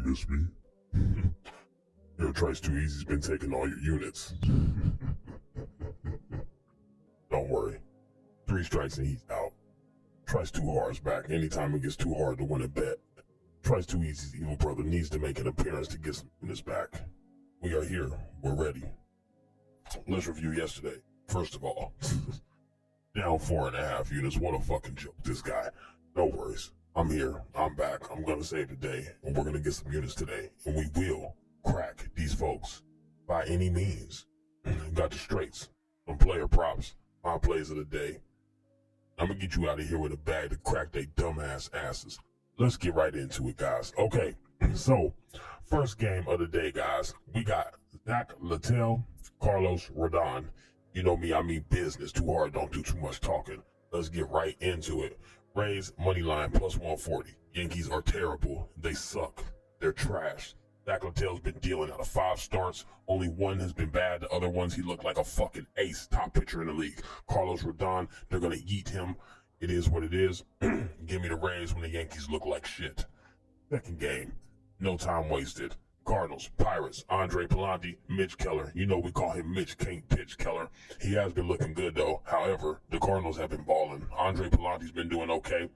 miss me? Your Trice Too Easy's been taking all your units. Don't worry. 3 strikes and he's out. Trice Too Hard's back anytime it gets too hard to win a bet. Trice Too Easy's evil brother needs to make an appearance to get some units back. We are here. We're ready. Let's review yesterday. First of all, down 4.5 units. What a fucking joke, this guy. No worries. I'm here. I'm back. I'm going to save the day, and we're going to get some units today, and we will crack these folks by any means. Got the straights, some player props, my plays of the day. I'm going to get you out of here with a bag to crack they dumbass asses. Let's get right into it, guys. Okay, so first game of the day, guys. We got Zach Littell, Carlos Rodon. You know me, I mean business. Too hard, don't do too much talking. Let's get right into it. Rays money line plus 140. Yankees are terrible. They suck. They're trash. Zach Littell's been dealing out of 5 starts. Only 1 has been bad. The other ones, he looked like a fucking ace, top pitcher in the league. Carlos Rodon, they're going to yeet him. It is what it is. Give me the Rays when the Yankees look like shit. Second game, no time wasted. Cardinals, Pirates, Andre Palante, Mitch Keller. You know we call him Mitch Can't Pitch Keller. He has been looking good, though. However, the Cardinals have been balling. Andre Palante's been doing okay.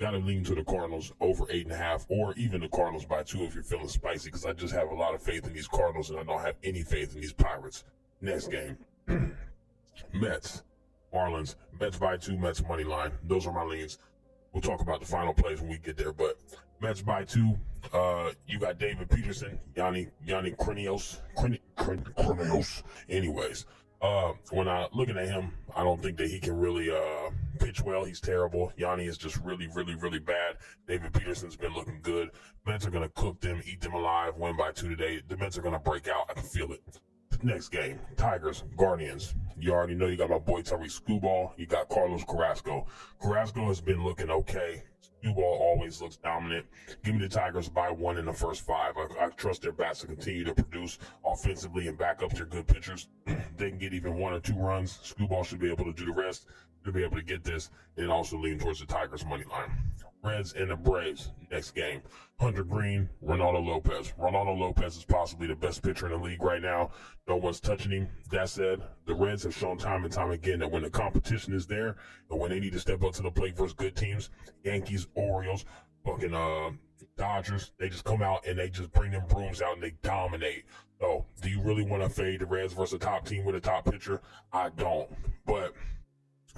Gotta lean to the Cardinals over 8.5, or even the Cardinals by 2 if you're feeling spicy, because I just have a lot of faith in these Cardinals, and I don't have any faith in these Pirates. Next game, Mets, Marlins, Mets by 2, Mets money line. Those are my leans. We'll talk about the final plays when we get there, but Mets by 2. You got David Peterson, Yanni Crinios. Anyways, when I looking at him, I don't think that he can really pitch well. He's terrible. Yanni is just really bad. David Peterson's been looking good. Mets are gonna cook them, eat them alive, win by 2 today. The Mets are gonna break out. I can feel it. Next game, Tigers, Guardians. You already know you got my boy Tyree Screwball. You got Carlos Carrasco. Carrasco has been looking okay. Screwball always looks dominant. Give me the Tigers by 1 in the first 5. I trust their bats to continue to produce offensively and back up their good pitchers. They can get even 1 or 2 runs. Screwball should be able to do the rest. Should be able to get this and also lean towards the Tigers money line. Reds and the Braves. Next game, Hunter Green, Ronaldo Lopez. Ronaldo Lopez is possibly the best pitcher in the league right now. No one's touching him. That said, the Reds have shown time and time again that when the competition is there and when they need to step up to the plate versus good teams, Yankees, Orioles, fucking Dodgers, they just come out and they just bring them brooms out and they dominate. So, do you really want to fade the Reds versus a top team with a top pitcher? I don't.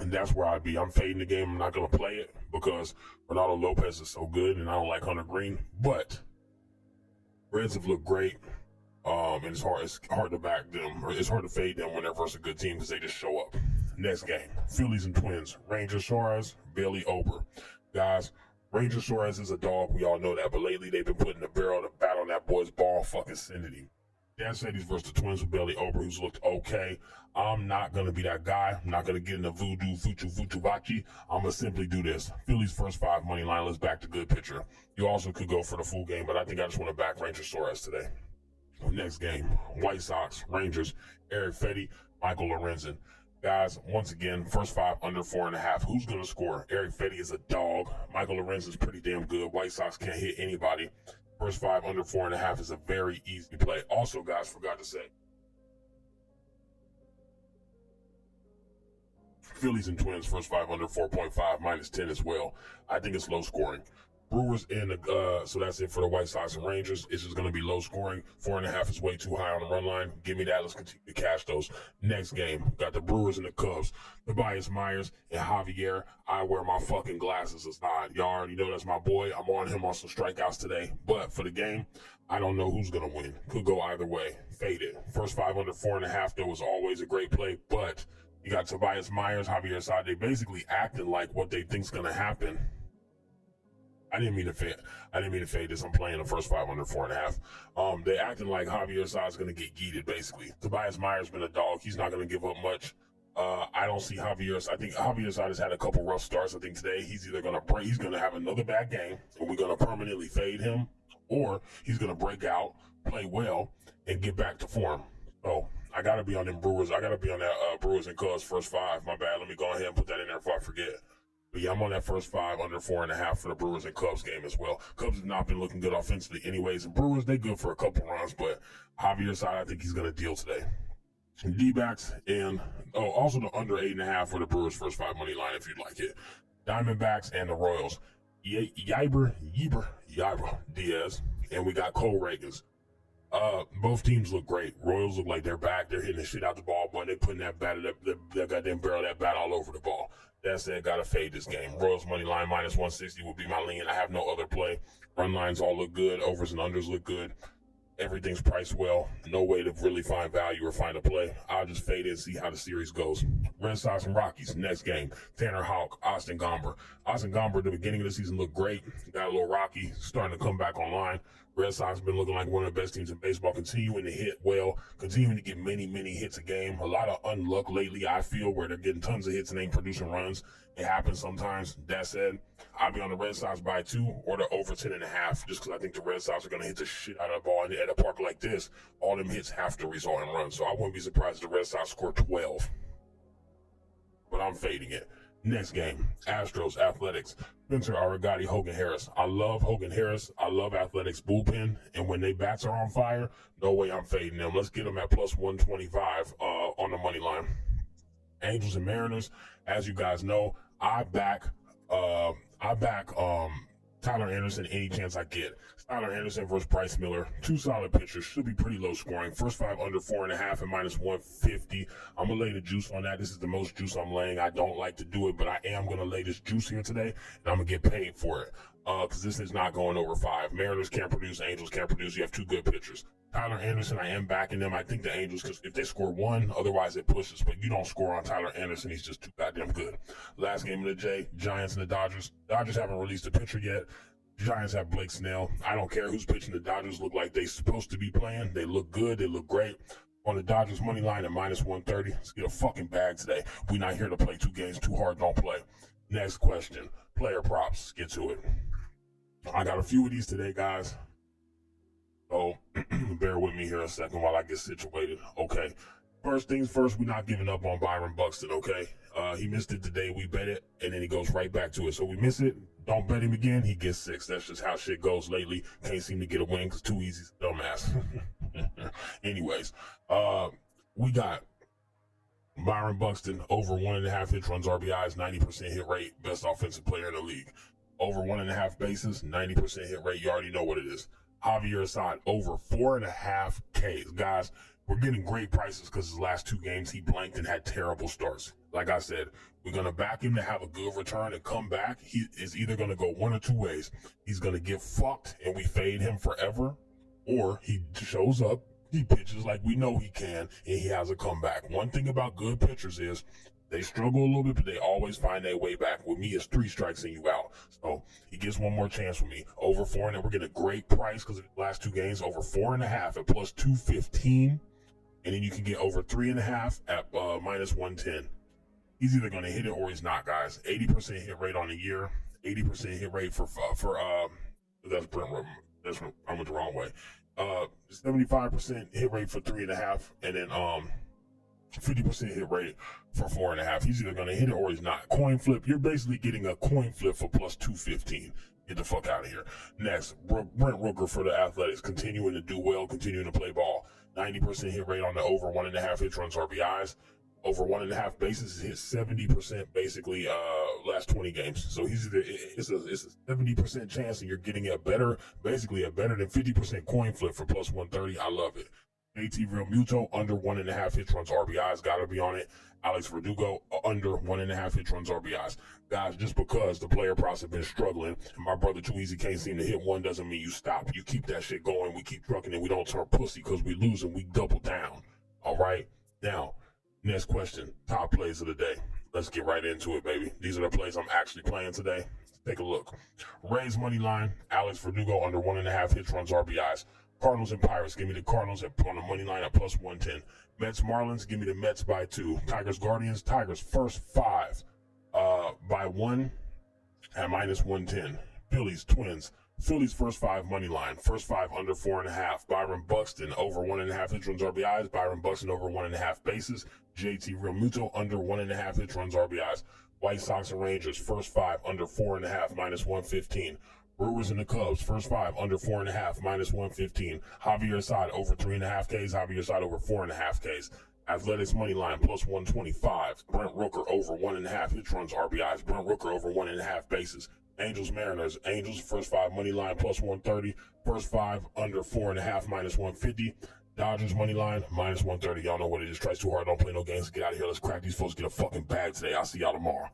And that's where I'd be. I'm fading the game. I'm not going to play it because Ronaldo Lopez is so good and I don't like Hunter Green. But Reds have looked great. And it's hard to back them, or it's hard to fade them when they're versus a good team because they just show up. Next game, Phillies and Twins. Ranger Suarez, Bailey Ober. Guys, Ranger Suarez is a dog. We all know that. But lately they've been putting the barrel to bat on that boy's ball fucking sanity. Dan said he's versus the Twins with Bailey Ober, who's looked okay. I'm not going to be that guy. I'm not going to get in the voodoo, fuchu vachi. I'm going to simply do this. Phillies first 5 money line. Let's back the good pitcher. You also could go for the full game, but I think I just want to back Ranger Suarez today. Next game, White Sox, Rangers, Eric Fetty, Michael Lorenzen. Guys, once again, first 5 under 4.5. Who's going to score? Eric Fetty is a dog. Michael Lorenzen's pretty damn good. White Sox can't hit anybody. First 5 under 4.5 is a very easy play. Also, guys, forgot to say, Phillies and Twins, first 5 under 4.5, minus 10 as well. I think it's low scoring. Brewers and so that's it for the White Sox and Rangers. It's just going to be low scoring. 4.5 is way too high on the run line. Give me that. Let's continue to cash those. Next game, got the Brewers and the Cubs. Tobias Myers and Javier. I wear my fucking glasses aside. Y'all already know that's my boy. I'm on him on some strikeouts today. But for the game, I don't know who's going to win. Could go either way. Fade it. First 5 under 4.5, though, is always a great play. But you got Tobias Myers, Javier Sade. They basically acting like what they think's going to happen. I didn't mean to fade this. I'm playing the first 5 under 4.5. They acting like Javier Sade's going to get yeeted, basically. Tobias Myers been a dog. He's not going to give up much. I don't see Javier. I think Javier Sade has had a couple rough starts. I think today he's either going to break, he's going to have another bad game, and we're going to permanently fade him, or he's going to break out, play well, and get back to form. So I got to be on them Brewers. I got to be on that Brewers and Cubs first 5. My bad. Let me go ahead and put that in there before I forget. But yeah, I'm on that first 5 under 4.5 for the Brewers and Cubs game as well. Cubs have not been looking good offensively anyways. And Brewers, they good for a couple runs, but Javier's side, I think he's going to deal today. D-backs and also the under 8.5 for the Brewers first 5 money line if you'd like it. Diamondbacks and the Royals. Yiber Diaz, and we got Cole Reagans. Both teams look great. Royals look like they're back. They're hitting the shit out the ball, boy. They're putting that goddamn barrel of that bat all over the ball. That said, gotta fade this game. Royals money line minus 160 would be my lean. I have no other play. Run lines all look good. Overs and unders look good. Everything's priced well. No way to really find value or find a play. I'll just fade it and see how the series goes. Red Sox and Rockies, next game. Tanner Houck, Austin Gomber. Austin Gomber at the beginning of the season looked great. Got a little rocky, starting to come back online. Red Sox been looking like one of the best teams in baseball, continuing to hit well, continuing to get many hits a game. A lot of unluck lately, I feel, where they're getting tons of hits and ain't producing runs. It happens sometimes. That said, I'll be on the Red Sox by 2 or the over 10.5, just because I think the Red Sox are going to hit the shit out of the ball. And at a park like this, all them hits have to result in runs. So I wouldn't be surprised if the Red Sox score 12. But I'm fading it. Next game, Astros, Athletics, Spencer Arigati, Hogan Harris. I love Hogan Harris. I love Athletics bullpen. And when they bats are on fire, no way I'm fading them. Let's get them at plus 125 on the money line. Angels and Mariners. As you guys know, I back Tyler Anderson any chance I get. Tyler Anderson versus Bryce Miller. 2 solid pitchers. Should be pretty low scoring. First 5 under 4.5 and minus 150. I'm going to lay the juice on that. This is the most juice I'm laying. I don't like to do it, but I am going to lay this juice here today, and I'm going to get paid for it because this is not going over 5. Mariners can't produce. Angels can't produce. You have 2 good pitchers. Tyler Anderson, I am backing them. I think the Angels, because if they score 1, otherwise it pushes. But you don't score on Tyler Anderson. He's just too goddamn good. Last game of the day, Giants and the Dodgers. Dodgers haven't released a pitcher yet. Giants have Blake Snell. I don't care who's pitching. The Dodgers look like they're supposed to be playing. They look good. They look great. On the Dodgers money line at minus 130. Let's get a fucking bag today. We're not here to play 2 games too hard. Don't play. Next question. Player props. Get to it. I got a few of these today, guys. So bear with me here a second while I get situated. Okay. First things first, we're not giving up on Byron Buxton, okay? He missed it today. We bet it, and then he goes right back to it. So we miss it. Don't bet him again. He gets 6. That's just how shit goes lately. Can't seem to get a win because too easy, dumbass. Anyways, we got Byron Buxton over 1.5 hit runs, RBIs, 90% hit rate, best offensive player in the league. Over 1.5 bases, 90% hit rate. You already know what it is. Javier Assad over 4.5 Ks. Guys, we're getting great prices because his last 2 games he blanked and had terrible starts. Like I said, we're going to back him to have a good return and come back. He is either going to go one or 2 ways. He's going to get fucked and we fade him forever, or he shows up, he pitches like we know he can, and he has a comeback. One thing about good pitchers is they struggle a little bit, but they always find their way back. With me, it's 3 strikes and you out. So he gets one more chance with me. Over 4, and we're getting a great price because of the last 2 games. Over 4.5 at plus 215. And then you can get over 3.5 at minus 110. He's either going to hit it or he's not, guys. 80% hit rate on the year. 80% hit rate for that's Brent. I went the wrong way. 75% hit rate for 3.5, and then 50% hit rate for 4.5. He's either going to hit it or he's not. Coin flip. You're basically getting a coin flip for plus 215. Get the fuck out of here. Next, Brent Rooker for the Athletics, continuing to do well, continuing to play ball. 90% hit rate on the over 1.5 hit runs, RBIs. Over 1.5 bases, hit 70% basically last 20 games. So he's either, it's a 70% chance, and you're getting basically a better than 50% coin flip for plus 130. I love it. JT Real Muto under 1.5 hit runs, RBIs, gotta be on it. Alex Verdugo under 1.5 hit runs, RBIs. Guys, just because the player props have been struggling and my brother Too Easy can't seem to hit one doesn't mean you stop. You keep that shit going. We keep trucking and we don't turn pussy because we lose and we double down. All right? Now, next question. Top plays of the day. Let's get right into it, baby. These are the plays I'm actually playing today. Take a look. Rays money line. Alex Verdugo under 1.5 hit runs, RBIs. Cardinals and Pirates, give me the Cardinals on the money line at plus 110. Mets Marlins, give me the Mets by 2. Tigers Guardians, Tigers first 5 by 1 at minus 110. Phillies Twins, Phillies first 5 money line, first 5 under 4.5. Byron Buxton over 1.5 hit runs, RBIs. Byron Buxton over 1.5 bases. JT Realmuto under 1.5 hit runs, RBIs. White Sox and Rangers, first 5 under 4.5, minus 115. Brewers and the Cubs, first 5 under 4.5, minus 115. Javier side over 3.5 Ks. Javier side over 4.5 Ks. Athletics money line plus 125. Brent Rooker over 1.5 hits, runs, RBIs. Brent Rooker over 1.5 bases. Angels Mariners. Angels first 5 money line plus 130. First 5 under 4.5, minus 150. Dodgers money line minus 130. Y'all know what it is. Tries too hard. Don't play no games. Get out of here. Let's crack these folks. Get a fucking bag today. I'll see y'all tomorrow.